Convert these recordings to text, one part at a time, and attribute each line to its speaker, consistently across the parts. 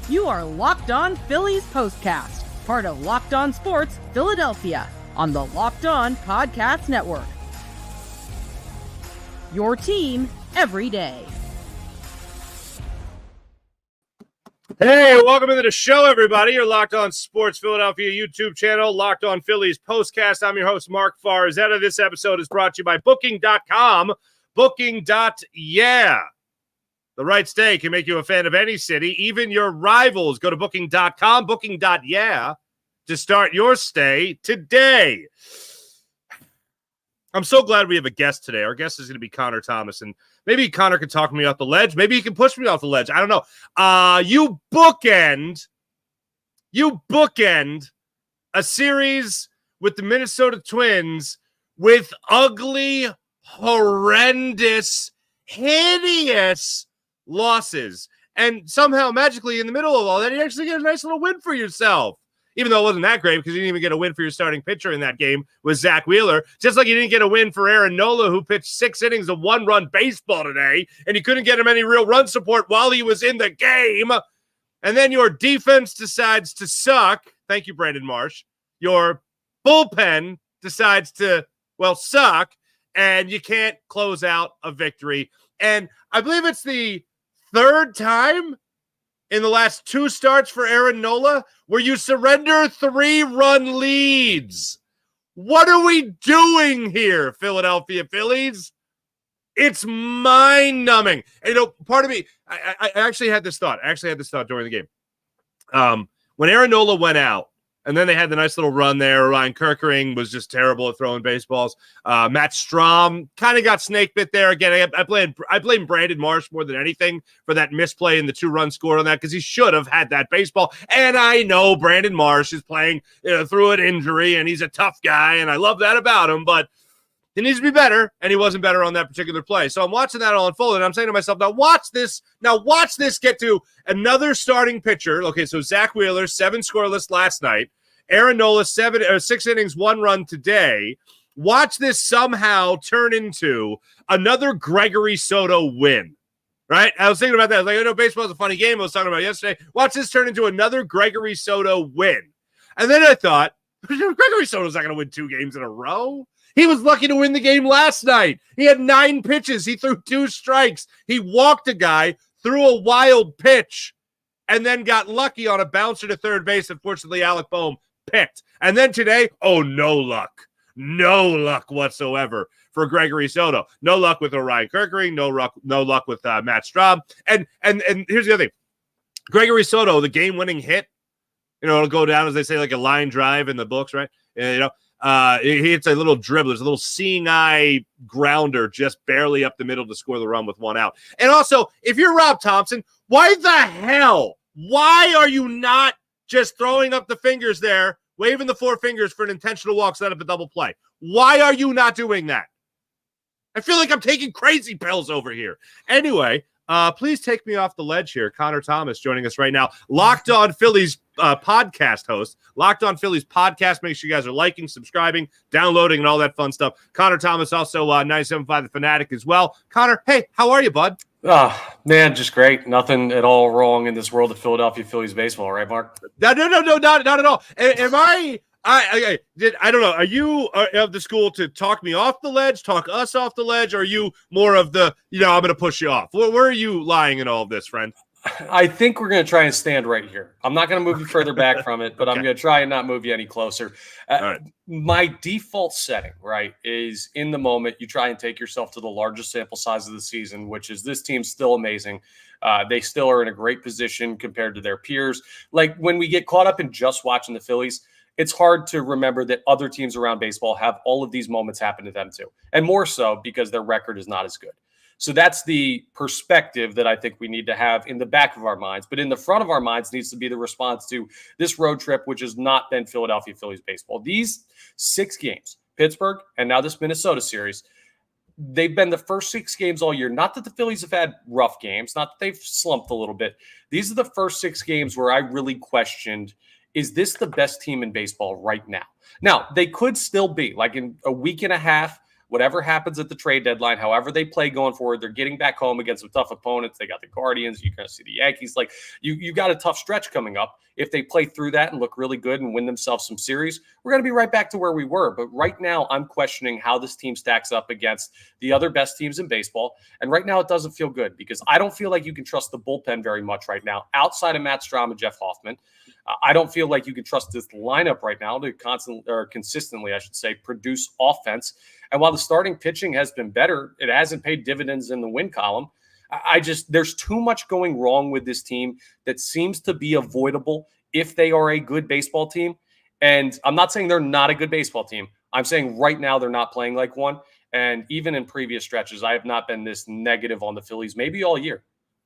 Speaker 1: You are Locked On Phillies Postcast, part of Locked On Sports Philadelphia, on the Locked On Podcast Network. Your team every day.
Speaker 2: Hey, welcome into the show, everybody. You're Locked On Sports Philadelphia YouTube channel, Locked On Phillies Postcast. I'm your host, Mark Farzetta. This episode is brought to you by Booking.com. Booking.yeah. The right stay can make you a fan of any city, even your rivals. Go to Booking.com, Booking.yeah, to start your stay today. I'm so glad we have a guest today. Our guest is going to be Connor Thomas, and maybe Connor can talk me off the ledge. Maybe he can push me off the ledge. I don't know. You bookend a series with the Minnesota Twins with ugly, horrendous, hideous losses. And somehow, magically, in the middle of all that, you actually get a nice little win for yourself. Even though it wasn't that great because you didn't even get a win for your starting pitcher in that game with Zach Wheeler. Just like you didn't get a win for Aaron Nola, who pitched 6 innings of one-run baseball today, and you couldn't get him any real run support while he was in the game. And then your defense decides to suck. Thank you, Brandon Marsh. Your bullpen decides to, suck, and you can't close out a victory. And I believe it's the third time in the last 2 starts for Aaron Nola where you surrender 3-run leads. What are we doing here, Philadelphia Phillies? It's mind-numbing. And, part of me, I actually had this thought. During the game. When Aaron Nola went out, and then they had the nice little run there. Orion Kerkering was just terrible at throwing baseballs. Matt Strahm kind of got snake bit there. Again, I blame Brandon Marsh more than anything for that misplay and the 2-run score on that because he should have had that baseball. And I know Brandon Marsh is playing through an injury, and he's a tough guy, and I love that about him, but he needs to be better, and he wasn't better on that particular play. So I'm watching that all unfold, and I'm saying to myself, now watch this get to another starting pitcher. Okay, so Zach Wheeler, 7 scoreless last night. Aaron Nola, 6 innings, 1 run today. Watch this somehow turn into another Gregory Soto win, right? I was thinking about that. I was like, I know baseball is a funny game. I was talking about yesterday. Watch this turn into another Gregory Soto win. And then I thought, Gregory Soto's not going to win 2 games in a row. He was lucky to win the game last night. He had 9 pitches. He threw 2 strikes. He walked a guy, threw a wild pitch, and then got lucky on a bouncer to third base. Unfortunately, Alec Boehm picked. And then today, no luck. No luck whatsoever for Gregory Soto. No luck with Orion Kerkering. No luck with Matt Strahm. And here's the other thing. Gregory Soto, the game-winning hit, it'll go down, as they say, like a line drive in the books, right? He hits a little dribble. There's a little seeing eye grounder just barely up the middle to score the run with 1 out. And also, if you're Rob Thomson, why are you not just throwing up the fingers there, waving the 4 fingers for an intentional walk, set up a double play? Why are you not doing that? I feel like I'm taking crazy pills over here. Anyway, please take me off the ledge here. Connor Thomas joining us right now. Locked On Phillies podcast host. Locked On Phillies podcast. Make sure you guys are liking, subscribing, downloading, and all that fun stuff. Connor Thomas, also 97.5 The Fanatic as well. Connor, hey, how are you, bud?
Speaker 3: Man, just great. Nothing at all wrong in this world of Philadelphia Phillies baseball, right, Mark?
Speaker 2: No, not at all. Am I don't know. Are you of the school to talk me off the ledge, talk us off the ledge? Or are you more of the, I'm going to push you off? Where are you lying in all of this, friend?
Speaker 3: I think we're going to try and stand right here. I'm not going to move you further back from it, but okay. I'm going to try and not move you any closer. Right. My default setting, right, is in the moment you try and take yourself to the largest sample size of the season, which is this team's still amazing. They still are in a great position compared to their peers. Like when we get caught up in just watching the Phillies, it's hard to remember that other teams around baseball have all of these moments happen to them too. And more so because their record is not as good. So that's the perspective that I think we need to have in the back of our minds. But in the front of our minds needs to be the response to this road trip, which has not been Philadelphia Phillies baseball. These 6 games, Pittsburgh, and now this Minnesota series, they've been the first 6 games all year. Not that the Phillies have had rough games, not that they've slumped a little bit. These are the first 6 games where I really questioned, is this the best team in baseball right now? Now, they could still be, like in a week and a half, whatever happens at the trade deadline, however they play going forward, they're getting back home against some tough opponents. They got the Guardians. You're going to see the Yankees. Like you got a tough stretch coming up. If they play through that and look really good and win themselves some series, we're going to be right back to where we were. But right now, I'm questioning how this team stacks up against the other best teams in baseball. And right now, it doesn't feel good because I don't feel like you can trust the bullpen very much right now outside of Matt Strahm and Jeff Hoffman. I don't feel like you can trust this lineup right now to consistently, I should say, produce offense. And while the starting pitching has been better, it hasn't paid dividends in the win column. There's too much going wrong with this team that seems to be avoidable if they are a good baseball team. And I'm not saying they're not a good baseball team. I'm saying right now they're not playing like one. And even in previous stretches, I have not been this negative on the Phillies, maybe all year.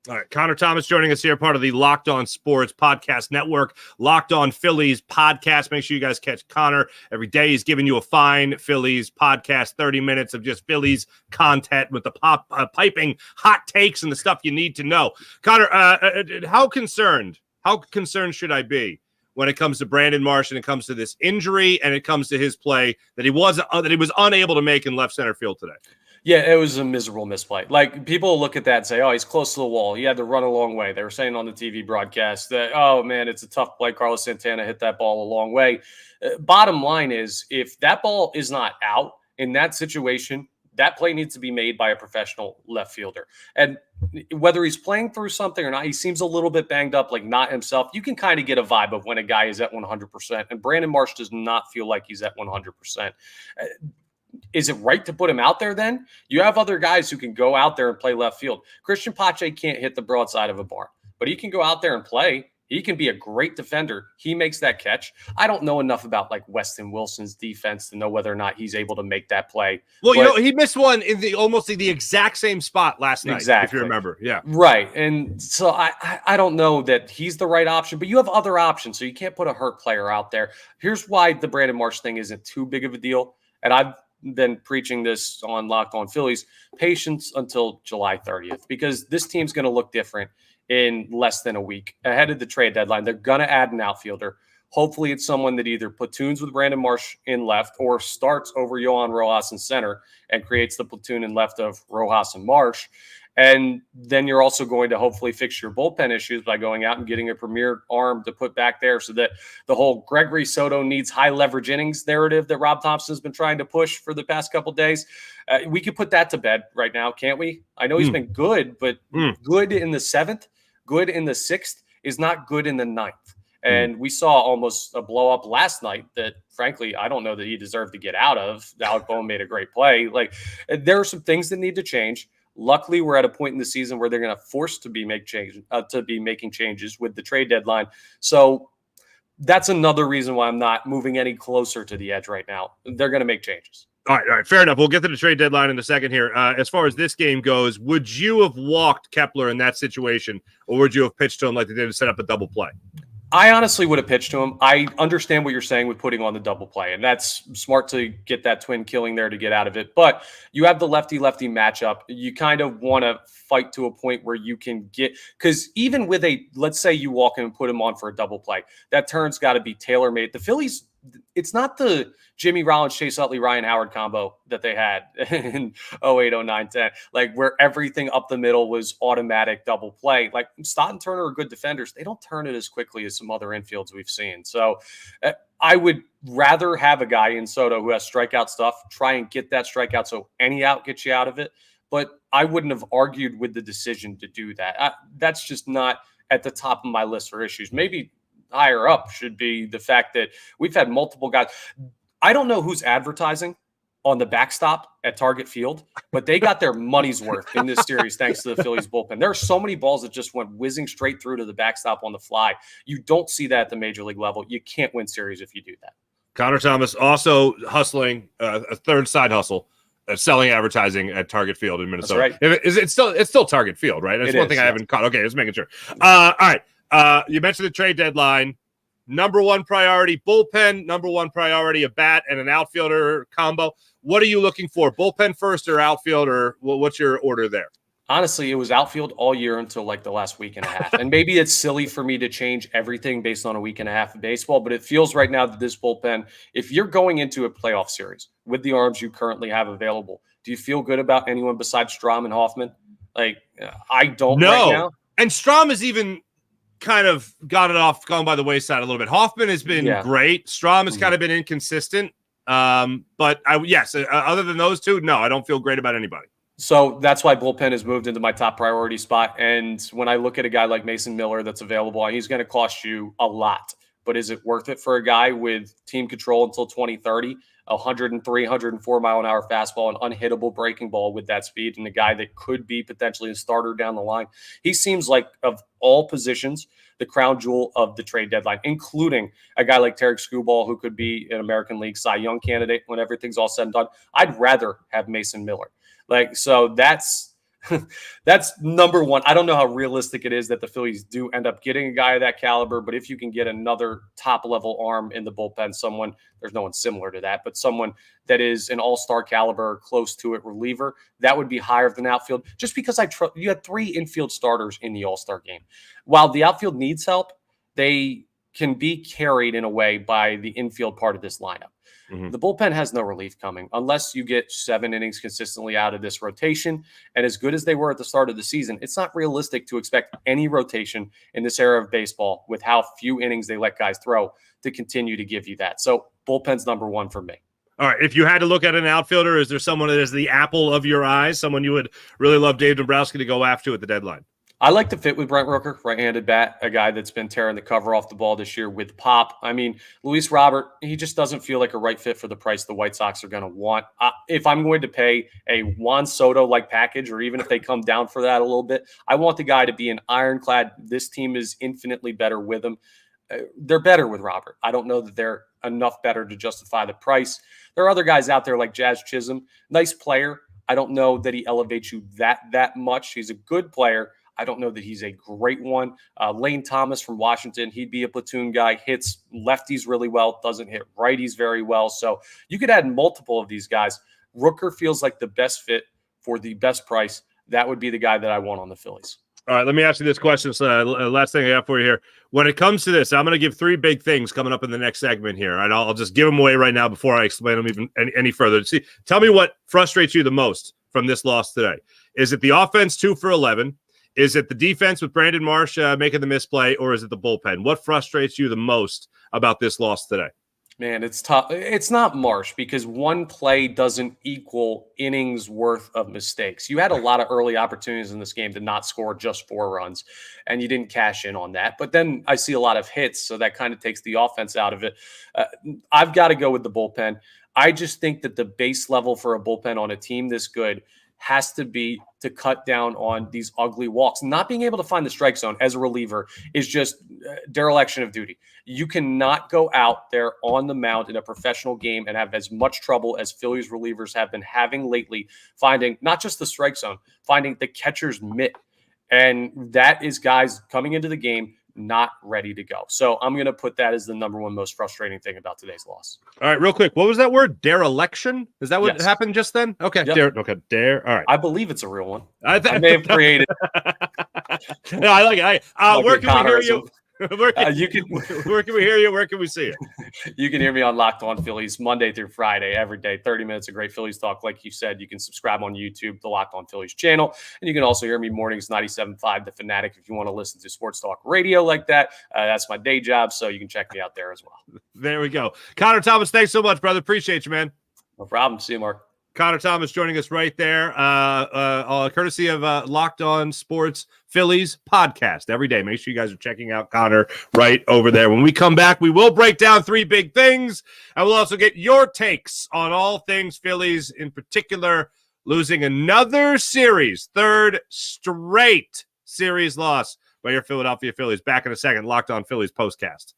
Speaker 2: All right, Connor Thomas joining us here, part of the Locked On Sports Podcast Network, Locked On Phillies Podcast. Make sure you guys catch Connor every day. He's giving you a fine Phillies podcast, 30 minutes of just Phillies content with the piping hot takes and the stuff you need to know. Connor, how concerned should I be when it comes to Brandon Marsh and it comes to this injury and it comes to his play that he was unable to make in left center field today?
Speaker 3: Yeah, it was a miserable misplay. Like, people look at that and say, oh, he's close to the wall. He had to run a long way. They were saying on the TV broadcast that, oh, man, it's a tough play. Carlos Santana hit that ball a long way. Bottom line is, if that ball is not out in that situation, that play needs to be made by a professional left fielder. And whether he's playing through something or not, he seems a little bit banged up, like not himself. You can kind of get a vibe of when a guy is at 100%. And Brandon Marsh does not feel like he's at 100%. Is it right to put him out there then? You have other guys who can go out there and play left field. Christian Pache can't hit the broadside of a barn, but he can go out there and play. He can be a great defender. He makes that catch. I don't know enough about like Weston Wilson's defense to know whether or not he's able to make that play.
Speaker 2: Well, he missed one in almost the exact same spot last night,
Speaker 3: exactly.
Speaker 2: if you remember. Yeah.
Speaker 3: Right. And so I don't know that he's the right option, but you have other options, so you can't put a hurt player out there. Here's why the Brandon Marsh thing isn't too big of a deal. And I've been preaching this on Locked On Phillies, patience until July 30th, because this team's going to look different in less than a week ahead of the trade deadline. They're going to add an outfielder. Hopefully it's someone that either platoons with Brandon Marsh in left or starts over Yohan Rojas in center and creates the platoon in left of Rojas and Marsh. And then you're also going to hopefully fix your bullpen issues by going out and getting a premier arm to put back there so that the whole Gregory Soto needs high leverage innings narrative that Rob Thomson has been trying to push for the past couple of days. We could put that to bed right now, can't we? I know he's been good, but good in the 7th, good in the 6th is not good in the 9th. And we saw almost a blow up last night that, frankly, I don't know that he deserved to get out of. Alec Bohm made a great play. Like, there are some things that need to change. Luckily, we're at a point in the season where they're going to force to be making changes with the trade deadline. So that's another reason why I'm not moving any closer to the edge right now. They're going to make changes.
Speaker 2: All right, fair enough. We'll get to the trade deadline in a second here. As far as this game goes, would you have walked Kepler in that situation, or would you have pitched to him like they did to set up a double play?
Speaker 3: I honestly would have pitched to him. I understand what you're saying with putting on the double play, and that's smart to get that twin killing there to get out of it. But you have the lefty-lefty matchup. You kind of want to fight to a point where you can get – because even with let's say you walk in and put him on for a double play, that turn's got to be tailor-made. The Phillies – it's not the Jimmy Rollins, Chase Utley, Ryan Howard combo that they had in 08, 09, 10, like where everything up the middle was automatic double play. Like Stott and Turner are good defenders. They don't turn it as quickly as some other infields we've seen. So I would rather have a guy in Soto who has strikeout stuff, try and get that strikeout so any out gets you out of it. But I wouldn't have argued with the decision to do that. That's just not at the top of my list for issues. Maybe higher up should be the fact that we've had multiple guys. I don't know who's advertising on the backstop at Target Field, but they got their money's worth in this series thanks to the Phillies bullpen. There are so many balls that just went whizzing straight through to the backstop on the fly. You don't see that at the major league level. You can't win series if you do that.
Speaker 2: Connor Thomas also hustling a third side hustle. Selling advertising at Target Field in Minnesota.
Speaker 3: That's right.
Speaker 2: It's still Target Field, right? That's one thing I haven't caught. Okay, just making sure. All right. You mentioned the trade deadline. Number one priority, bullpen. Number one priority, a bat and an outfielder combo. What are you looking for? Bullpen first or outfielder? What's your order there?
Speaker 3: Honestly, it was outfield all year until like the last week and a half. And maybe it's silly for me to change everything based on a week and a half of baseball, but it feels right now that this bullpen, if you're going into a playoff series with the arms you currently have available, do you feel good about anyone besides Strahm and Hoffman? Like, I don't right now.
Speaker 2: And Strahm has even kind of gone by the wayside a little bit. Hoffman has been great. Strahm has kind of been inconsistent. But other than those two, no, I don't feel great about anybody.
Speaker 3: So that's why bullpen has moved into my top priority spot. And when I look at a guy like Mason Miller that's available, he's going to cost you a lot. But is it worth it for a guy with team control until 2030, 103, 104 mile an hour fastball, an unhittable breaking ball with that speed, and a guy that could be potentially a starter down the line? He seems like, of all positions, the crown jewel of the trade deadline, including a guy like Tarek Skubal, who could be an American League Cy Young candidate when everything's all said and done. I'd rather have Mason Miller. So that's number one. I don't know how realistic it is that the Phillies do end up getting a guy of that caliber, but if you can get another top level arm in the bullpen, there's no one similar to that, but someone that is an all-star caliber, close to it reliever, that would be higher than outfield. Just because you had 3 infield starters in the all-star game. While the outfield needs help, they can be carried in a way by the infield part of this lineup. The bullpen has no relief coming unless you get 7 innings consistently out of this rotation. And as good as they were at the start of the season, it's not realistic to expect any rotation in this era of baseball with how few innings they let guys throw to continue to give you that. So bullpen's number one for me.
Speaker 2: All right. If you had to look at an outfielder, is there someone that is the apple of your eyes, someone you would really love Dave Dombrowski to go after at the deadline?
Speaker 3: I like to fit with Brent Rooker, right-handed bat, a guy that's been tearing the cover off the ball this year with pop. I mean, Luis Robert, he just doesn't feel like a right fit for the price the White Sox are going to want. If I'm going to pay a Juan Soto-like package, or even if they come down for that a little bit, I want the guy to be an ironclad. This team is infinitely better with him. They're better with Robert. I don't know that they're enough better to justify the price. There are other guys out there like Jazz Chisholm. Nice player. I don't know that he elevates you that much. He's a good player. I don't know that he's a great one. Lane Thomas from Washington, he'd be a platoon guy, hits lefties really well, doesn't hit righties very well. So you could add multiple of these guys. Rooker feels like the best fit for the best price. That would be the guy that I want on the Phillies.
Speaker 2: All right, let me ask you this question. Last thing I got for you here. When it comes to this, I'm going to give 3 big things coming up in the next segment here, and I'll just give them away right now before I explain them even any further. See, tell me what frustrates you the most from this loss today. Is it the offense 2 for 11? Is it the defense with Brandon Marsh making the misplay, or is it the bullpen? What frustrates you the most about this loss today?
Speaker 3: Man, it's tough. It's not Marsh, because one play doesn't equal innings worth of mistakes. You had a lot of early opportunities in this game to not score just 4 runs, and you didn't cash in on that. But then I see a lot of hits, so that kind of takes the offense out of it. I've got to go with the bullpen. I just think that the base level for a bullpen on a team this good has to be to cut down on these ugly walks. Not being able to find the strike zone as a reliever is just dereliction of duty. You cannot go out there on the mound in a professional game and have as much trouble as Phillies relievers have been having lately, finding not just the strike zone, finding the catcher's mitt. And that is guys coming into the game not ready to go. So I'm going to put that as the number one most frustrating thing about today's loss.
Speaker 2: All right, real quick. What was that word? Dereliction? Is that what happened just then? Okay.
Speaker 3: Yep.
Speaker 2: Dare. All right.
Speaker 3: I believe it's a real one. I may have created.
Speaker 2: No, I like it. Where can we hear you? Where can we hear you? Where can we see it?
Speaker 3: You can hear me on Locked On Phillies Monday through Friday, every day, 30 minutes of great Phillies talk. Like you said, you can subscribe on YouTube, the Locked On Phillies channel. And you can also hear me mornings, 97.5 The Fanatic, if you want to listen to sports talk radio like that. That's my day job, so you can check me out there as well.
Speaker 2: There we go. Connor Thomas, thanks so much, brother. Appreciate you, man.
Speaker 3: No problem. See you, Mark.
Speaker 2: Connor Thomas joining us right there, courtesy of Locked On Sports Phillies podcast every day. Make sure you guys are checking out Connor right over there. When we come back, we will break down 3 big things, and we'll also get your takes on all things Phillies, in particular, losing another series, 3rd straight series loss by your Philadelphia Phillies. Back in a second, Locked On Phillies Postcast.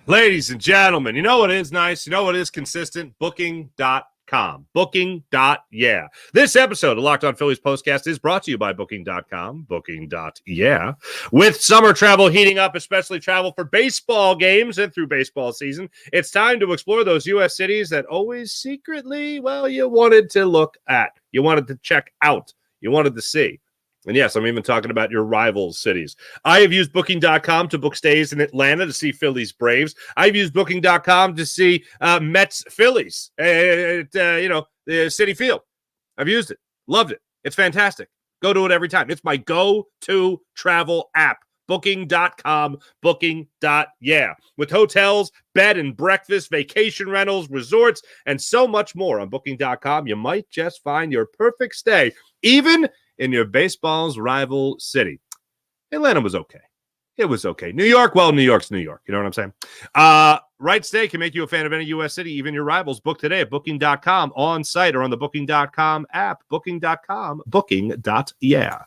Speaker 2: Ladies and gentlemen, you know what is nice? You know what is consistent? Booking.com. Booking.com. Booking.yeah. This episode of Locked On Phillies Postcast is brought to you by Booking.com. Booking.yeah. With summer travel heating up, especially travel for baseball games and through baseball season, it's time to explore those U.S. cities that always secretly, well, you wanted to look at. You wanted to check out. You wanted to see. And yes, I'm even talking about your rival cities. I have used Booking.com to book stays in Atlanta to see Phillies Braves. I've used Booking.com to see Mets Phillies at the Citi Field. I've used it. Loved it. It's fantastic. Go to it every time. It's my go-to travel app. Booking.com, Booking.yeah. With hotels, bed and breakfast, vacation rentals, resorts, and so much more on Booking.com, you might just find your perfect stay, even in your baseball's rival city. Atlanta was okay. It was okay. New York, well, New York's New York. You know what I'm saying? Right stay can make you a fan of any U.S. city, even your rivals. Book today at Booking.com, on site, or on the Booking.com app. Booking.com, Booking.yeah.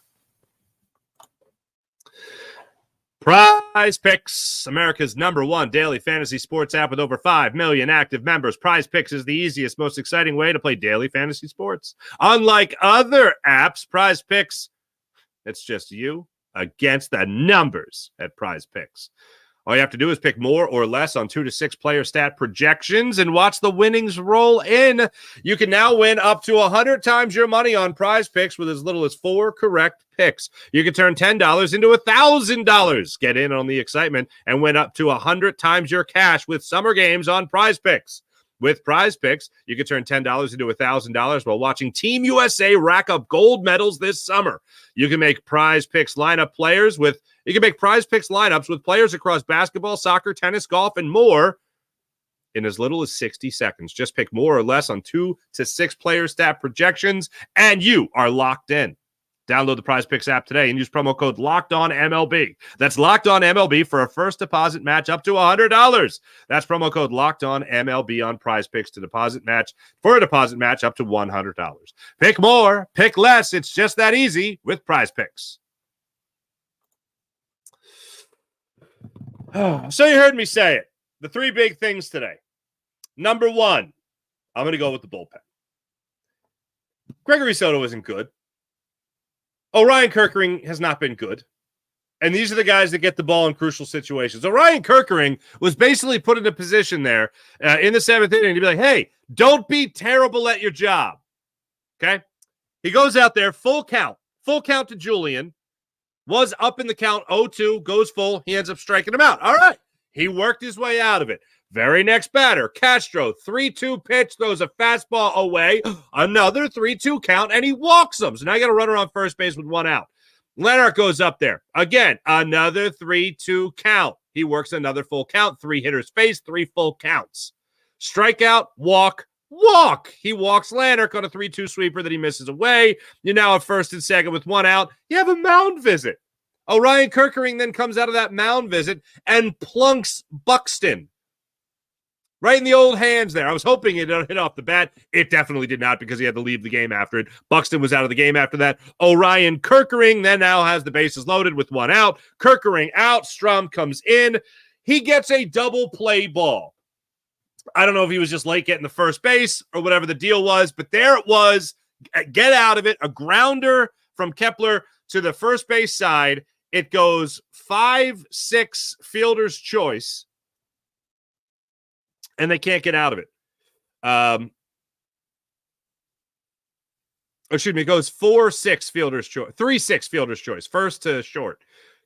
Speaker 2: Prize Picks, America's #1 daily fantasy sports app with over 5 million active members. Prize Picks is the easiest, most exciting way to play daily fantasy sports. Unlike other apps, Prize Picks, it's just you against the numbers at Prize Picks. All you have to do is pick more or less on 2 to 6 player stat projections and watch the winnings roll in. You can now win up to 100 times your money on Prize Picks with as little as 4 correct picks. You can turn $10 into $1,000. Get in on the excitement and win up to 100 times your cash with summer games on Prize Picks. With Prize Picks, you can turn $10 into $1,000 while watching Team USA rack up gold medals this summer. You can make Prize Picks lineups with players across basketball, soccer, tennis, golf, and more in as little as 60 seconds. Just pick more or less on 2 to 6 player stat projections, and you are locked in. Download the Prize Picks app today and use promo code LOCKEDONMLB. That's LOCKEDONMLB for a first deposit match up to $100. That's promo code LOCKEDONMLB on Prize Picks for a deposit match up to $100. Pick more, pick less. It's just that easy with Prize Picks. So you heard me say it. The 3 big things today. Number 1, I'm going to go with the bullpen. Gregory Soto isn't good. Orion Kerkering has not been good. And these are the guys that get the ball in crucial situations. Orion Kerkering was basically put in a position there in the 7th inning to be like, hey, don't be terrible at your job. Okay? He goes out there, full count to Julian. Was up in the count, 0-2, goes full. He ends up striking him out. All right. He worked his way out of it. Very next batter, Castro, 3-2 pitch, throws a fastball away. Another 3-2 count, and he walks him. So now you got to run around first base with 1 out. Leonard goes up there. Again, another 3-2 count. He works another full count. 3 hitters face, 3 full counts. Strikeout, walk. He walks Lanark on a 3-2 sweeper that he misses away. You're now at first and second with 1 out. You have a mound visit. Orion Kerkering then comes out of that mound visit and plunks Buxton right in the old hands there. I was hoping it hit off the bat. It definitely did not because he had to leave the game after it. Buxton was out of the game after that. Orion Kerkering then now has the bases loaded with 1 out. Kerkering out. Strahm comes in. He gets a double play ball. I don't know if he was just late getting the first base or whatever the deal was, but there it was. Get out of it. A grounder from Kepler to the first base side. It goes 5-6 fielder's choice, and they can't get out of it. It goes 4-6 fielder's choice, 3-6 fielder's choice, first to short.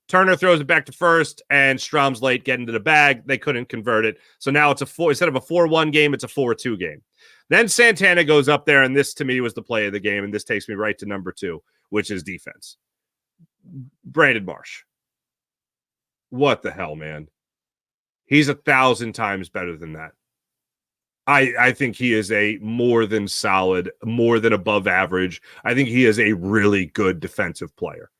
Speaker 2: Turner throws it back to first, and Strahm's late getting to the bag. They couldn't convert it. So now it's instead of a 4-1 game, it's a 4-2 game. Then Santana goes up there, and this to me was the play of the game, and this takes me right to number 2, which is defense. Brandon Marsh. What the hell, man? He's 1,000 times better than that. I think he is a more than solid, more than above average. I think he is a really good defensive player.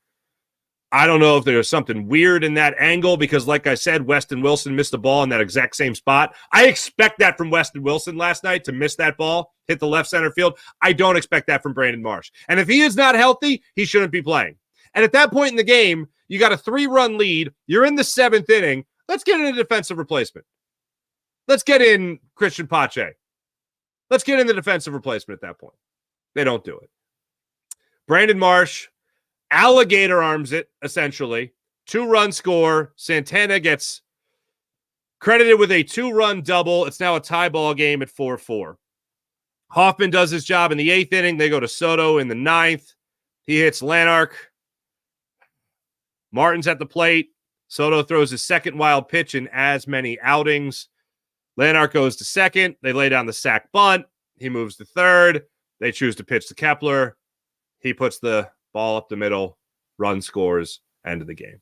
Speaker 2: I don't know if there's something weird in that angle because, like I said, Weston Wilson missed the ball in that exact same spot. I expect that from Weston Wilson last night to miss that ball, hit the left center field. I don't expect that from Brandon Marsh. And if he is not healthy, he shouldn't be playing. And at that point in the game, you got a 3-run lead. You're in the 7th inning. Let's get in a defensive replacement. Let's get in Christian Pache. Let's get in the defensive replacement at that point. They don't do it. Brandon Marsh, alligator arms it, essentially. 2-run score. Santana gets credited with a 2-run double. It's now a tie ball game at 4-4. Hoffman does his job in the 8th inning. They go to Soto in the 9th. He hits Lanark. Martin's at the plate. Soto throws his second wild pitch in as many outings. Lanark goes to second. They lay down the sack bunt. He moves to third. They choose to pitch to Kepler. He puts the ball up the middle. Run scores. End of the game.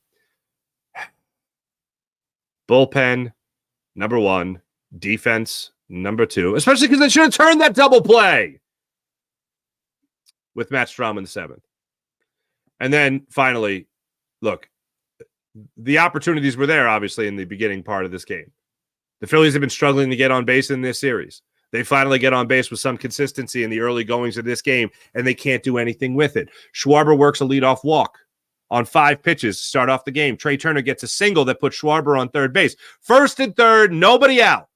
Speaker 2: Bullpen, number 1. Defense, number 2. Especially because they should have turned that double play with Matt Strahm in the 7th. And then finally, look, the opportunities were there, obviously, in the beginning part of this game. The Phillies have been struggling to get on base in this series. They finally get on base with some consistency in the early goings of this game, and they can't do anything with it. Schwarber works a leadoff walk on 5 pitches to start off the game. Trea Turner gets a single that puts Schwarber on third base. First and third, nobody out.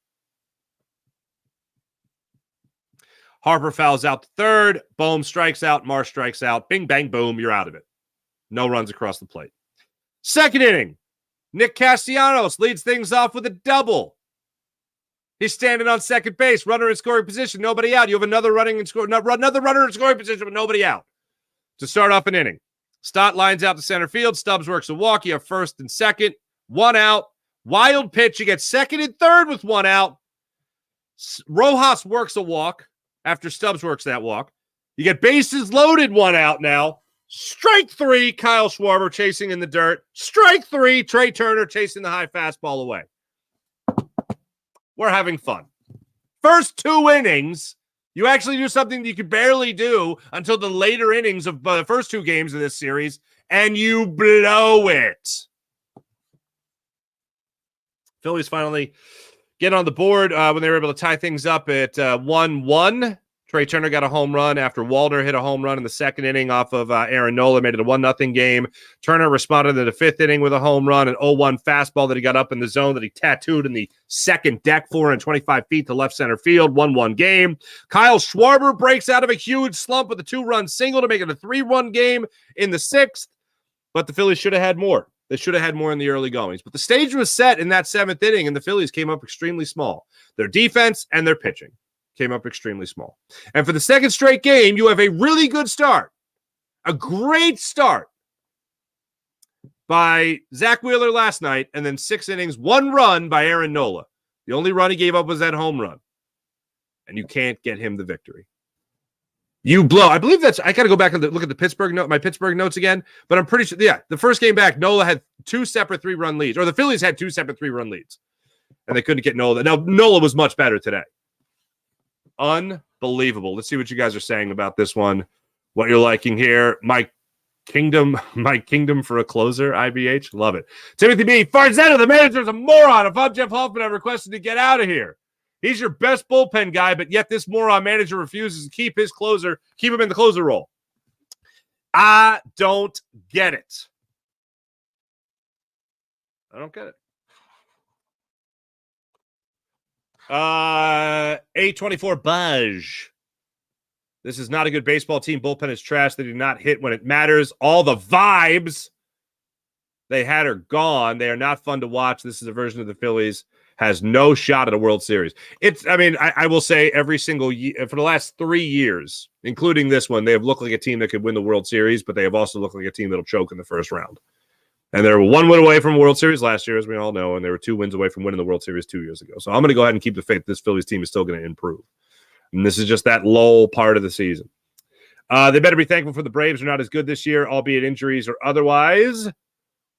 Speaker 2: Harper fouls out to third. Bohm strikes out. Marsh strikes out. Bing, bang, boom. You're out of it. No runs across the plate. Second inning, Nick Castellanos leads things off with a double. He's standing on second base, runner in scoring position, nobody out. You have another runner in scoring position, but nobody out. To start off an inning, Stott lines out to center field. Stubbs works a walk. You have first and second, 1 out. Wild pitch. You get second and third with 1 out. Rojas works a walk after Stubbs works that walk. You get bases loaded, 1 out now. Strike 3, Kyle Schwarber chasing in the dirt. Strike 3, Trea Turner chasing the high fastball away. We're having fun. First 2 innings, you actually do something that you could barely do until the later innings of the first 2 games of this series, and you blow it. Phillies finally get on the board when they were able to tie things up at 1-1. Trea Turner got a home run after Wallner hit a home run in the second inning off of Aaron Nola, made it a 1-0 game. Turner responded in the 5th inning with a home run, an 0-1 fastball that he got up in the zone that he tattooed in the second deck 425 feet to left center field, 1-1 game. Kyle Schwarber breaks out of a huge slump with a 2-run single to make it a 3-1 game in the 6th, but the Phillies should have had more. They should have had more in the early goings. But the stage was set in that 7th inning, and the Phillies came up extremely small. Their defense and their pitching came up extremely small. And for the second straight game, you have a really good start. A great start by Zach Wheeler last night, and then 6 innings, 1 run by Aaron Nola. The only run he gave up was that home run. And you can't get him the victory. You blow. I believe that's, I got to go back and look at the Pittsburgh note, my Pittsburgh notes again, but I'm pretty sure, yeah, the first game back, Nola had 2 separate 3-run leads, or the Phillies had 2 separate 3-run leads, and they couldn't get Nola. Now, Nola was much better today. Unbelievable. Let's see what you guys are saying about this one. What you're liking here. My kingdom for a closer, IBH. Love it. Timothy B. Farzetta, the manager's a moron. If I'm Jeff Hoffman, I requested to get out of here. He's your best bullpen guy, but yet this moron manager refuses to keep his closer, keep him in the closer role. I don't get it. I don't get it. 824 Buzz. This is not a good baseball team. Bullpen is trash. They do not hit when it matters. All the vibes they had are gone. They are not fun to watch. This is a version of the Phillies has no shot at a World Series. I will say every single year for the last 3 years, including this one, they have looked like a team that could win the World Series, but they have also looked like a team that'll choke in the first round. And they were 1 win away from a World Series last year, as we all know, and they were 2 wins away from winning the World Series 2 years ago. So I'm going to go ahead and keep the faith this Phillies team is still going to improve. And this is just that lull part of the season. They better be thankful for the Braves are not as good this year, albeit injuries or otherwise,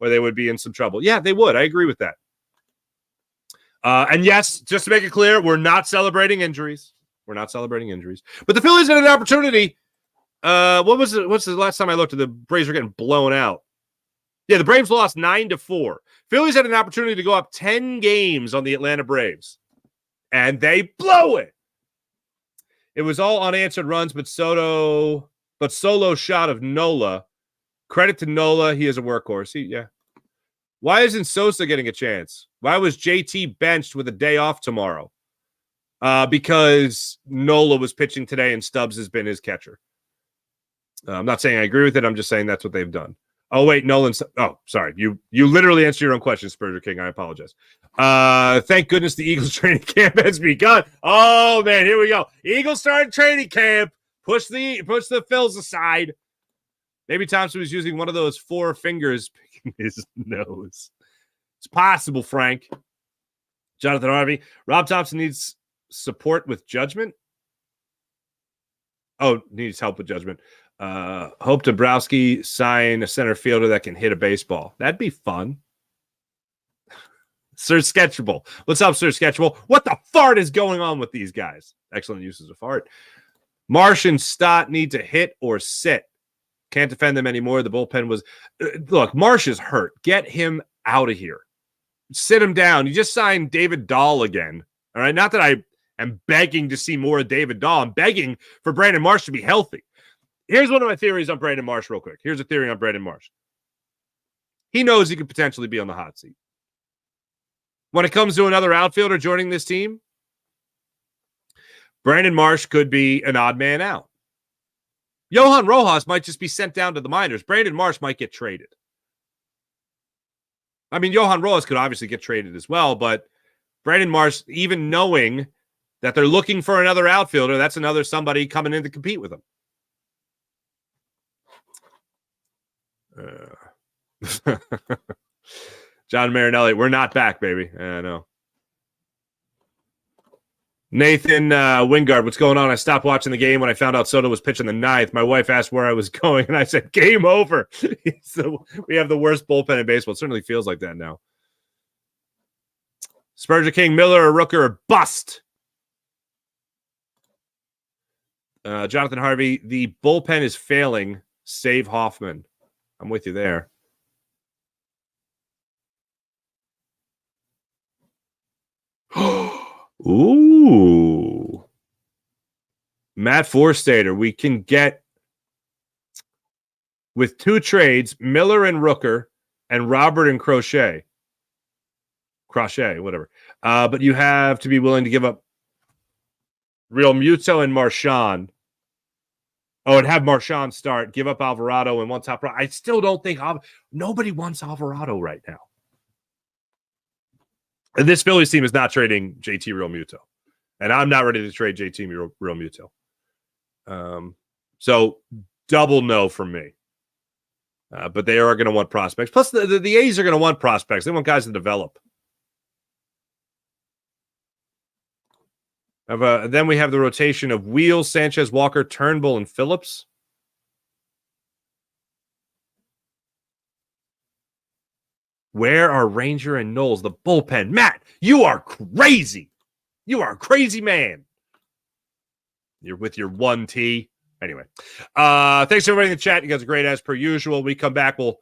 Speaker 2: or they would be in some trouble. Yeah, they would. I agree with that. And yes, just to make it clear, we're not celebrating injuries. We're not celebrating injuries. But the Phillies had an opportunity. What's the last time I looked at the Braves were getting blown out? Yeah, the Braves lost 9-4. Phillies had an opportunity to go up 10 games on the Atlanta Braves, and they blow it. It was all unanswered runs, but solo shot of Nola. Credit to Nola, he is a workhorse. Why isn't Sosa getting a chance? Why was JT benched with a day off tomorrow? because Nola was pitching today and Stubbs has been his catcher. I'm not saying I agree with it. I'm just saying that's what they've done. Oh, wait, Nolan's. Oh, sorry. You literally answered your own question, Spurger King. I apologize. Thank goodness the Eagles training camp has begun. Oh, man, here we go. Eagles started training camp. Push the Phils aside. Maybe Thompson was using one of those 4 fingers picking his nose. It's possible, Frank. Jonathan Harvey. Rob Thomson needs support with judgment. Oh, needs help with judgment. Hope Dabrowski sign a center fielder that can hit a baseball. That'd be fun. Sir Sketchable. What's up, Sir Sketchable? What the fart is going on with these guys? Excellent uses of fart. Marsh and Stott need to hit or sit. Can't defend them anymore. The bullpen was... Look, Marsh is hurt. Get him out of here. Sit him down. You just signed David Dahl again. All right? Not that I am begging to see more of David Dahl. I'm begging for Brandon Marsh to be healthy. Here's one of my theories on Brandon Marsh real quick. Here's a theory on Brandon Marsh. He knows he could potentially be on the hot seat. When it comes to another outfielder joining this team, Brandon Marsh could be an odd man out. Johan Rojas might just be sent down to the minors. Brandon Marsh might get traded. I mean, Johan Rojas could obviously get traded as well, but Brandon Marsh, even knowing that they're looking for another outfielder, that's another somebody coming in to compete with him. John Marinelli, we're not back, baby. I know. Nathan Wingard, what's going on? I stopped watching the game when I found out Soto was pitching the 9th. My wife asked where I was going, and I said, game over. So we have the worst bullpen in baseball. It certainly feels like that now. Spurger King, Miller, or Rooker, or bust. Jonathan Harvey, the bullpen is failing. Save Hoffman. I'm with you there. Ooh. Matt Forstater, we can get with 2 trades, Miller and Rooker and Robert and Crochet, whatever. But you have to be willing to give up Real Muto and Marchand. Oh, and have Marchand start, give up Alvarado and one top. I still don't think nobody wants Alvarado right now. And this Phillies team is not trading JT Real Muto. And I'm not ready to trade JT Real Muto. So double no from me. But they are going to want prospects. Plus, the A's are going to want prospects. They want guys to develop. Then we have the rotation of Wheels, Sanchez, Walker, Turnbull, and Phillips. Where are Ranger and Knowles? The bullpen. Matt, you are crazy. You are a crazy man. You're with your 1T. Anyway, thanks to everybody in the chat. You guys are great as per usual. We come back. We know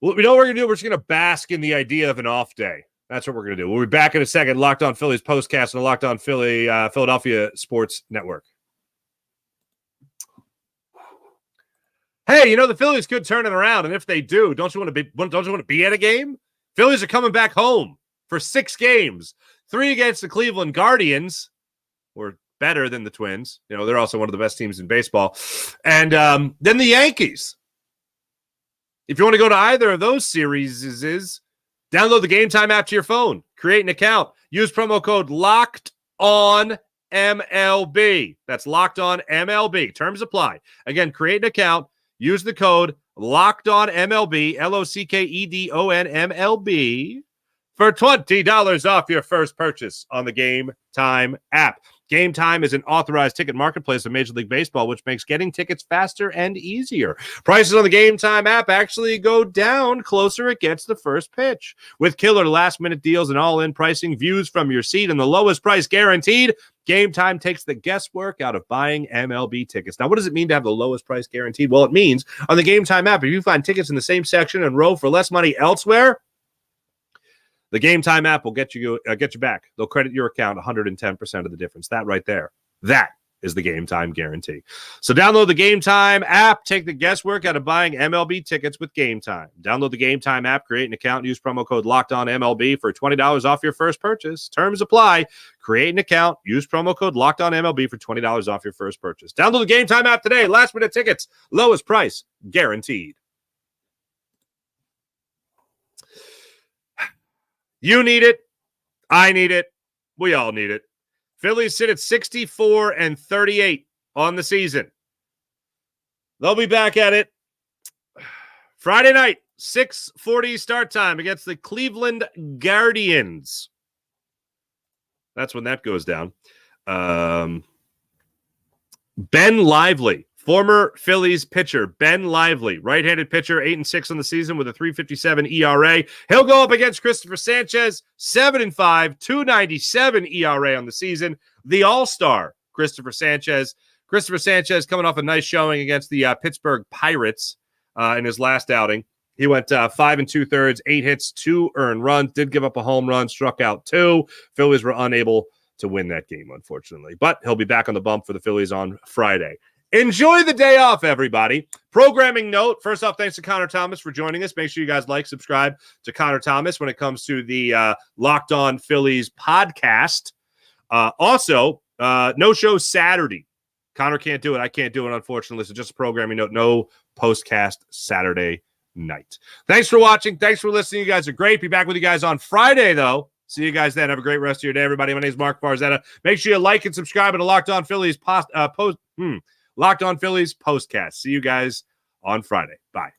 Speaker 2: what we're going to do. We're just going to bask in the idea of an off day. That's what we're going to do. We'll be back in a second. Locked On Phillies Postcast on the Locked On Philadelphia Sports Network. Hey, the Phillies could turn it around, and if they do, don't you want to be at a game? Phillies are coming back home for 6 games. 3 against the Cleveland Guardians, who are better than the Twins. They're also one of the best teams in baseball. And then the Yankees. If you want to go to either of those series, download the Game Time app to your phone. Create an account. Use promo code LOCKEDONMLB. That's Locked On MLB. Terms apply. Again, create an account. Use the code LOCKEDONMLB, LOCKEDONMLB, for $20 off your first purchase on the Game Time app. Game Time is an authorized ticket marketplace of Major League Baseball, which makes getting tickets faster and easier. Prices on the Game Time app actually go down closer it gets the first pitch. With killer last-minute deals and all-in pricing, views from your seat, and the lowest price guaranteed, Game Time takes the guesswork out of buying MLB tickets. Now, what does it mean to have the lowest price guaranteed? Well, it means on the Game Time app, if you find tickets in the same section and row for less money elsewhere, the Game Time app will get you back. They'll credit your account 110% of the difference. That right there. That is the Game Time guarantee. So download the Game Time app. Take the guesswork out of buying MLB tickets with Game Time. Download the Game Time app, create an account, use promo code LOCKEDONMLB for $20 off your first purchase. Terms apply. Create an account, use promo code LOCKEDONMLB for $20 off your first purchase. Download the Game Time app today. Last minute tickets, lowest price guaranteed. You need it. I need it. We all need it. Phillies sit at 64-38 on the season. They'll be back at it Friday night, 6:40 start time against the Cleveland Guardians. That's when that goes down. Ben Lively, former Phillies pitcher, Ben Lively, right-handed pitcher, 8-6 on the season with a 3.57 ERA. He'll go up against Christopher Sanchez, 7-5, 2.97 ERA on the season. The All-Star, Christopher Sanchez. Christopher Sanchez coming off a nice showing against the Pittsburgh Pirates in his last outing. He went 5 2/3, 8 hits, 2 earned runs, did give up a home run, struck out 2. Phillies were unable to win that game, unfortunately. But he'll be back on the bump for the Phillies on Friday. Enjoy the day off, everybody. Programming note, first off, thanks to Connor Thomas for joining us. Make sure you guys like, subscribe to Connor Thomas when it comes to the Locked On Phillies podcast. Also, no show Saturday. Connor can't do it. I can't do it, unfortunately. So just a programming note, no Postcast Saturday night. Thanks for watching. Thanks for listening. You guys are great. Be back with you guys on Friday, though. See you guys then. Have a great rest of your day, everybody. My name is Mark Farzetta. Make sure you like and subscribe to Locked On Phillies Locked On Phillies Postcast. See you guys on Friday. Bye.